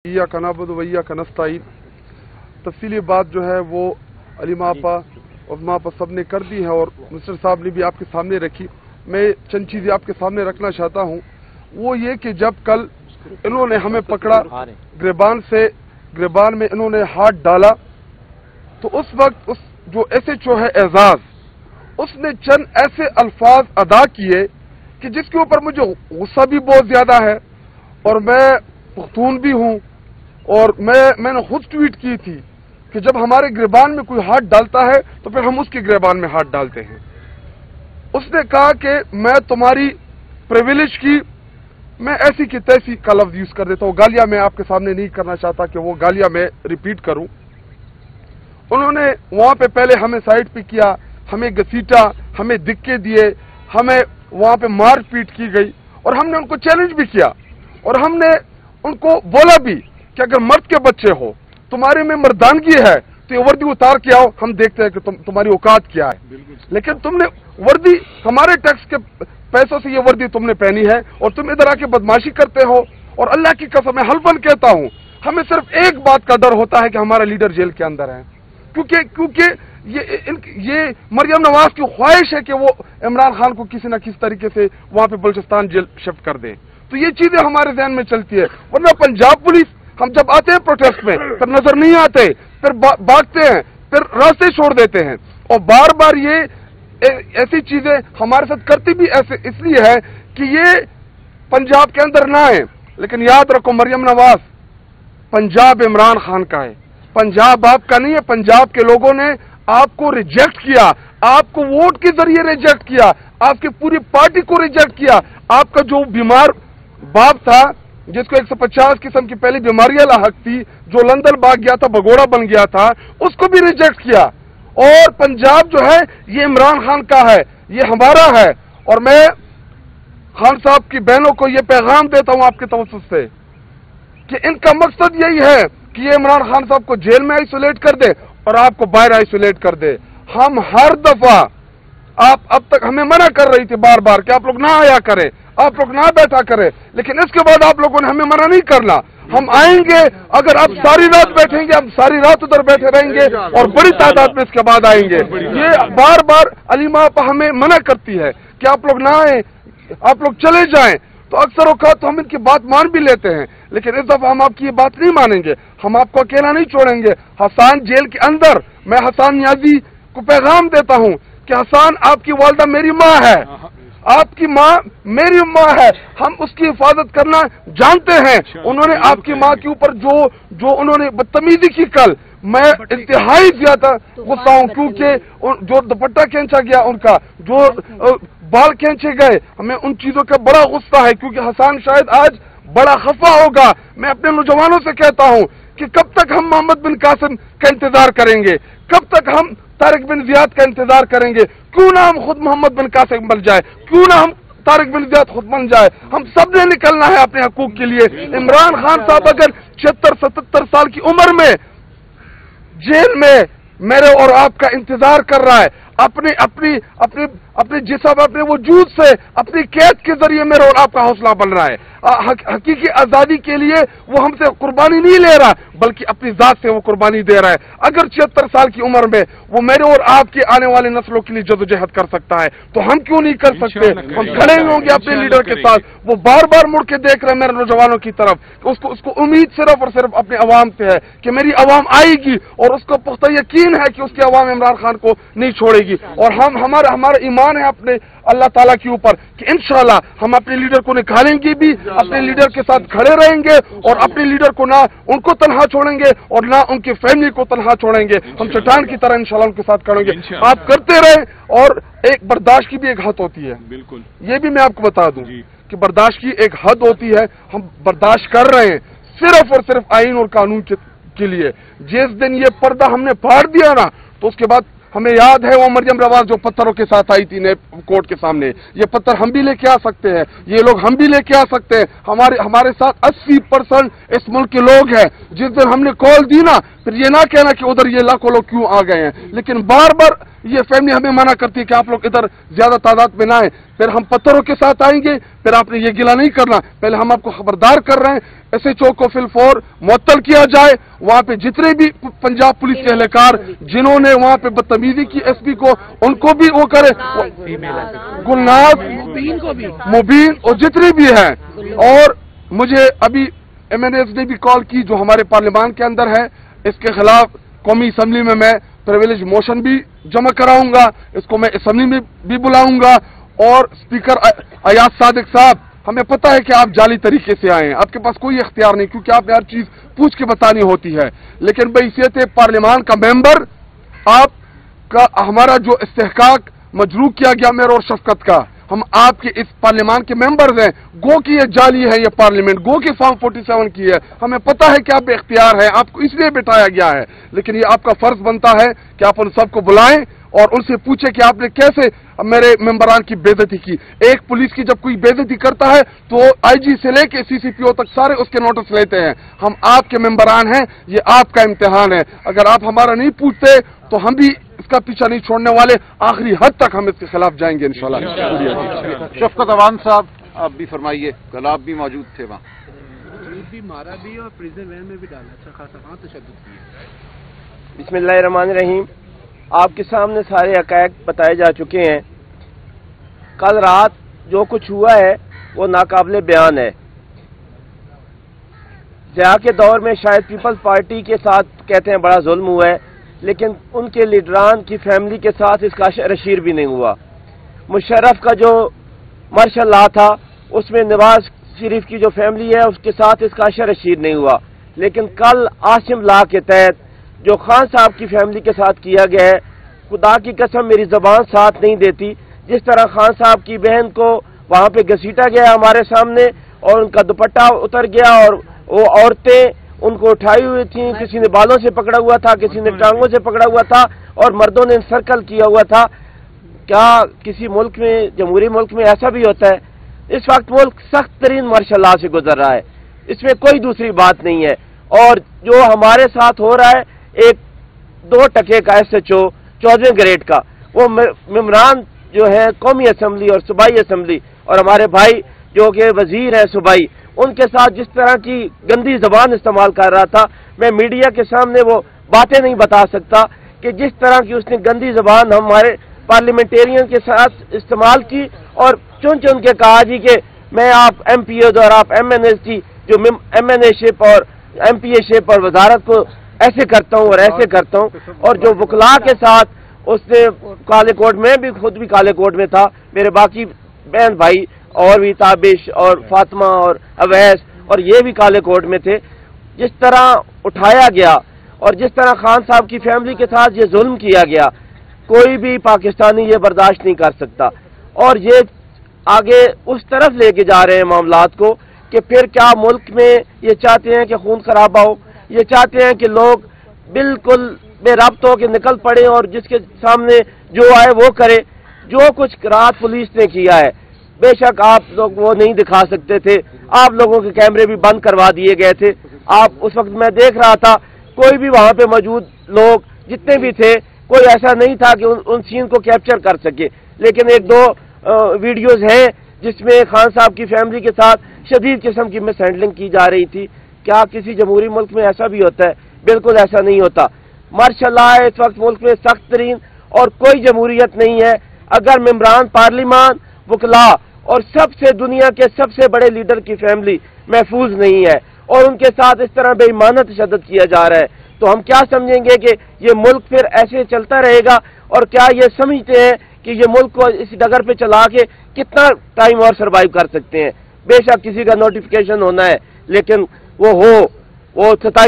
इय्याक नअबुदु व इय्याक नस्तईन। तफसीली बात जो है वो अलीमा आपा और मापा सब ने कर दी है और मिस्टर साहब ने भी आपके सामने रखी। मैं चंद चीज़ें आपके सामने रखना चाहता हूँ। वो ये कि जब कल इन्होंने हमें पकड़ा, गिरबान में इन्होंने हाथ डाला, तो उस वक्त उस जो SHO है एजाज, उसने चंद ऐसे अल्फाज अदा किए कि जिसके ऊपर मुझे गुस्सा भी बहुत ज्यादा है और मैं पख्तून भी हूँ और मैंने खुद ट्वीट की थी कि जब हमारे गिरबान में कोई हाथ डालता है तो फिर हम उसके गिरबान में हाथ डालते हैं। उसने कहा कि मैं तुम्हारी प्रिविलेज की मैं ऐसी की तैसी का लफ्ज यूज कर देता हूँ। गालियां मैं आपके सामने नहीं करना चाहता कि वो गालियां मैं रिपीट करूं। उन्होंने वहां पे पहले हमें साइड पे किया, हमें घसीटा, हमें धिक्के दिए, हमें वहां पे मार पीट की गई और हमने उनको चैलेंज भी किया और हमने उनको बोला भी कि अगर मर्द के बच्चे हो, तुम्हारे में मर्दानगी है तो ये वर्दी उतार के आओ, हम देखते हैं कि तुम्हारी औकात क्या है। लेकिन तुमने वर्दी हमारे टैक्स के पैसों से ये वर्दी तुमने पहनी है और तुम इधर आके बदमाशी करते हो। और अल्लाह की कसम मैं हल्फन कहता हूं, हमें सिर्फ एक बात का डर होता है कि हमारा लीडर जेल के अंदर है, क्योंकि ये मरियम नवाज की ख्वाहिश है कि वो इमरान खान को किसी न किसी तरीके से वहां पे बलूचिस्तान जेल शिफ्ट कर दें। तो ये चीजें हमारे ध्यान में चलती है। वरना पंजाब पुलिस, हम जब आते हैं प्रोटेस्ट में फिर नजर नहीं आते, फिर भागते हैं, फिर रास्ते छोड़ देते हैं और बार बार ये ऐसी चीजें हमारे साथ करती भी ऐसे इसलिए है कि ये पंजाब के अंदर ना आए। लेकिन याद रखो मरियम नवाज, पंजाब इमरान खान का है, पंजाब आपका नहीं है। पंजाब के लोगों ने आपको रिजेक्ट किया, आपको वोट के जरिए रिजेक्ट किया, आपकी पूरी पार्टी को रिजेक्ट किया। आपका जो बीमार बाप था जिसको 150 किस्म की पहली बीमारियां लाहक थी, जो लंदन भाग गया था, भगोड़ा बन गया था, उसको भी रिजेक्ट किया। और पंजाब जो है ये इमरान खान का है, ये हमारा है। और मैं खान साहब की बहनों को ये पैगाम देता हूं आपके तवज्जुह से कि इनका मकसद यही है कि ये इमरान खान साहब को जेल में आइसोलेट कर दे और आपको बाहर आइसोलेट कर दे। हम हर दफा, आप अब तक हमें मना कर रही थी बार बार कि आप लोग ना आया करें, आप लोग ना बैठा करें, लेकिन इसके बाद आप लोगों ने हमें मना नहीं करना। हम आएंगे, अगर आप सारी रात बैठेंगे, हम सारी रात उधर बैठे रहेंगे और बड़ी तादाद में इसके बाद आएंगे। ये बार बार अलीमा हमें मना करती है कि आप लोग ना आए, आप लोग चले जाएं। तो अक्सर औकात तो हम इनकी बात मान भी लेते हैं, लेकिन इस दफा हम आपकी ये बात नहीं मानेंगे। हम आपको अकेला नहीं छोड़ेंगे। हसान जेल के अंदर, मैं हसान नियाजी को पैगाम देता हूं कि हसान आपकी वालदा मेरी माँ है, आपकी माँ मेरी माँ है, हम उसकी हिफाजत करना जानते हैं। उन्होंने आपकी माँ के ऊपर जो उन्होंने बदतमीजी की कल, मैं इंतहाई ज्यादा गुस्सा हूं, क्योंकि जो दुपट्टा खींचा गया उनका, जो बाल खींचे गए, हमें उन चीजों का बड़ा गुस्सा है क्योंकि हसान शायद आज बड़ा खफा होगा। मैं अपने नौजवानों से कहता हूं कि कब तक हम मोहम्मद बिन कासिम का इंतजार करेंगे, कब तक हम तारिक बिन जियाद का इंतजार करेंगे? क्यों ना हम खुद मोहम्मद बिन कासिम बन जाए, क्यों ना हम तारिक बिन जियाद खुद बन जाए। हम सब ने निकलना है अपने हकूक के लिए। इमरान खान साहब अगर 76-77 साल की उम्र में जेल में मेरे और आपका इंतजार कर रहा है, अपने जिस्म, अपने वजूद से, अपनी कैद के जरिए मेरे और आपका हौसला बन रहा है। हकीकी आजादी के लिए वो हमसे कुर्बानी नहीं ले रहा, बल्कि अपनी जात से वो कुर्बानी दे रहा है। अगर 76 साल की उम्र में वो मेरे और आपके आने वाले नस्लों के लिए जदोजहद कर सकता है तो हम क्यों नहीं कर सकते? हम खड़े होंगे अपने लीडर के साथ। वो बार बार मुड़ के देख रहे हैं मेरे नौजवानों की तरफ। उसको उम्मीद सिर्फ और सिर्फ अपने अवाम से है कि मेरी अवाम आएगी और उसको पुख्ता यकीन है कि उसकी अवाम इमरान खान को नहीं छोड़ेगी। और हमारा ईमान है अपने अल्लाह ताला के ऊपर कि इंशाल्लाह हम अपने लीडर को निकालेंगे भी, अपने लीडर के साथ खड़े रहेंगे और अपने लीडर को ना उनको तनहा छोड़ेंगे और ना उनकी फैमिली को तनहा छोड़ेंगे। हम चट्टान की तरह इंशाल्लाह उनके साथ खड़ेंगे। आप करते रहे। और एक बर्दाश्त की भी एक हद होती है, बिल्कुल, ये भी मैं आपको बता दूं कि बर्दाश्त की एक हद होती है। हम बर्दाश्त कर रहे हैं सिर्फ और सिर्फ आईन और कानून के लिए। जिस दिन ये पर्दा हमने फाड़ दिया ना, तो उसके बाद हमें याद है वो मरियम नवाज जो पत्थरों के साथ आई थी कोर्ट के सामने। ये पत्थर हम भी लेके आ सकते हैं, ये लोग हम भी लेके आ सकते हैं। हमारे साथ 80% इस मुल्क के लोग हैं। जिस दिन हमने कॉल दी ना, फिर ये ना कहना कि उधर ये लाखों लोग क्यों आ गए हैं। लेकिन बार बार ये फैमिली हमें मना करती है कि आप लोग इधर ज्यादा तादाद में ना आए। फिर हम पत्थरों के साथ आएंगे, फिर आपने ये गिला नहीं करना। पहले हम आपको खबरदार कर रहे हैं, SHO को फिलफौर मुअत्तल किया जाए। वहाँ पे जितने भी पंजाब पुलिस के एहलकार जिन्होंने वहाँ पे बदतमीजी की SP को, उनको भी वो करे, गुलनाज मुबीन और जितने भी हैं। और मुझे अभी MNAs ने भी कॉल की जो हमारे पार्लियामान के अंदर है, इसके खिलाफ कौमी असम्बली में मैं प्रिविलेज मोशन भी जमा कराऊंगा, इसको मैं असम्बली में भी बुलाऊंगा। और स्पीकर अयाज सादिक साहब, हमें पता है कि आप जाली तरीके से आए हैं, आपके पास कोई इख्तियार नहीं, क्योंकि आपने हर चीज पूछ के बतानी होती है, लेकिन बहैसियत पार्लियामान का मेंबर आपका हमारा जो इस्तेहकाक मजरूह किया गया मेरे और शफकत का, हम आपके इस पार्लियामान के मेंबर्स हैं। गो की ये जाली है, ये पार्लियामेंट गो की फॉर्म 47 की है, हमें पता है कि आप इख्तियार है, आपको इसलिए बिठाया गया है, लेकिन ये आपका फर्ज बनता है कि आप उन सबको बुलाएं और उनसे पूछे कि आपने कैसे मेरे मेंबरान की बेइज्जती की। एक पुलिस की जब कोई बेइज्जती करता है तो IG से लेके CCPO तक सारे उसके नोटिस लेते हैं। हम आपके मेंबरान हैं, ये आपका इम्तिहान है। अगर आप हमारा नहीं पूछते तो हम भी इसका पीछा नहीं छोड़ने वाले, आखिरी हद तक हम इसके खिलाफ जाएंगे इंशाल्लाह। शफकत अवान साहब, आप भी फरमाइए, कल आप भी मौजूद थे वहाँ। भी मारा भी और प्रिजन वैन में भी डाला, अच्छा खासा वहाँ तशद्दुद किया। बिस्मिल्लाहिर्रहमानिर्रहीम। आपके सामने सारे हक़ाइक़ बताए जा चुके हैं। कल रात जो कुछ हुआ है वो नाकाबिले बयान है। ज़िया के दौर में शायद पीपल्स पार्टी के साथ कहते हैं बड़ा जुल्म हुआ है, लेकिन उनके लीडरान की फैमिली के साथ इसका रशीर भी नहीं हुआ। मुशर्रफ का जो मार्शल लॉ था उसमें नवाज शरीफ की जो फैमिली है उसके साथ इसका रशीर नहीं हुआ, लेकिन कल आसिम लॉ के तहत जो खान साहब की फैमिली के साथ किया गया है, खुदा की कसम मेरी ज़बान साथ नहीं देती। जिस तरह खान साहब की बहन को वहाँ पे घसीटा गया हमारे सामने और उनका दुपट्टा उतर गया और वो औरतें उनको उठाई हुई थी, किसी ने बालों से पकड़ा हुआ था, किसी ने टांगों से पकड़ा हुआ था और मर्दों ने सर्कल किया हुआ था। क्या किसी मुल्क में, जमहूरी मुल्क में ऐसा भी होता है? इस वक्त मुल्क सख्त तरीन मार्शल लॉ से गुजर रहा है, इसमें कोई दूसरी बात नहीं है। और जो हमारे साथ हो रहा है, एक 2 टके का SHO 14वें ग्रेड का, वो मेम्बरान जो है कौमी असम्बली और सूबाई असम्बली और हमारे भाई जो कि वजीर है सूबाई, उनके साथ जिस तरह की गंदी जबान इस्तेमाल कर रहा था, मैं मीडिया के सामने वो बातें नहीं बता सकता कि जिस तरह की उसने गंदी जबान हमारे पार्लियामेंटेरियन के साथ इस्तेमाल की और चुन चुन के कहा जी कि मैं आप MPOs और आप MNAs की जो MNA-शिप और MPA-शिप और वजारत को ऐसे करता हूँ और ऐसे करता हूँ। और जो वकला के साथ उसने काले कोट में भी, खुद भी काले कोट में था, मेरे बाकी बहन भाई और भी ताबिश और फातिमा और अवैस और ये भी काले कोट में थे। जिस तरह उठाया गया और जिस तरह खान साहब की फैमिली के साथ ये जुल्म किया गया, कोई भी पाकिस्तानी ये बर्दाश्त नहीं कर सकता। और ये आगे उस तरफ लेके जा रहे हैं मामलात को कि फिर क्या मुल्क में ये चाहते हैं कि खून खराबा हो, ये चाहते हैं कि लोग बिल्कुल बेरब्त हो के निकल पड़े और जिसके सामने जो आए वो करे। जो कुछ रात पुलिस ने किया है, बेशक आप लोग वो नहीं दिखा सकते थे, आप लोगों के कैमरे भी बंद करवा दिए गए थे। आप उस वक्त मैं देख रहा था, कोई भी वहां पे मौजूद लोग जितने भी थे, कोई ऐसा नहीं था कि उन सीन को कैप्चर कर सके। लेकिन 1-2 वीडियोज हैं जिसमें खान साहब की फैमिली के साथ शदीद किस्म की मिसहैंडलिंग की जा रही थी। क्या किसी जमहूरी मुल्क में ऐसा भी होता है? बिल्कुल ऐसा नहीं होता। मार्शल लॉ है इस वक्त मुल्क में सख्त तरीन और कोई जमहूरियत नहीं है अगर मेम्बरान पार्लियामान, वकला और सबसे दुनिया के सबसे बड़े लीडर की फैमिली महफूज नहीं है और उनके साथ इस तरह बेईमाना तशद्दुद किया जा रहा है। तो हम क्या समझेंगे कि ये मुल्क फिर ऐसे चलता रहेगा? और क्या ये समझते हैं कि ये मुल्क को इस डगर पे चला के कितना टाइम और सर्वाइव कर सकते हैं? बेशक किसी का नोटिफिकेशन होना है, लेकिन वो 27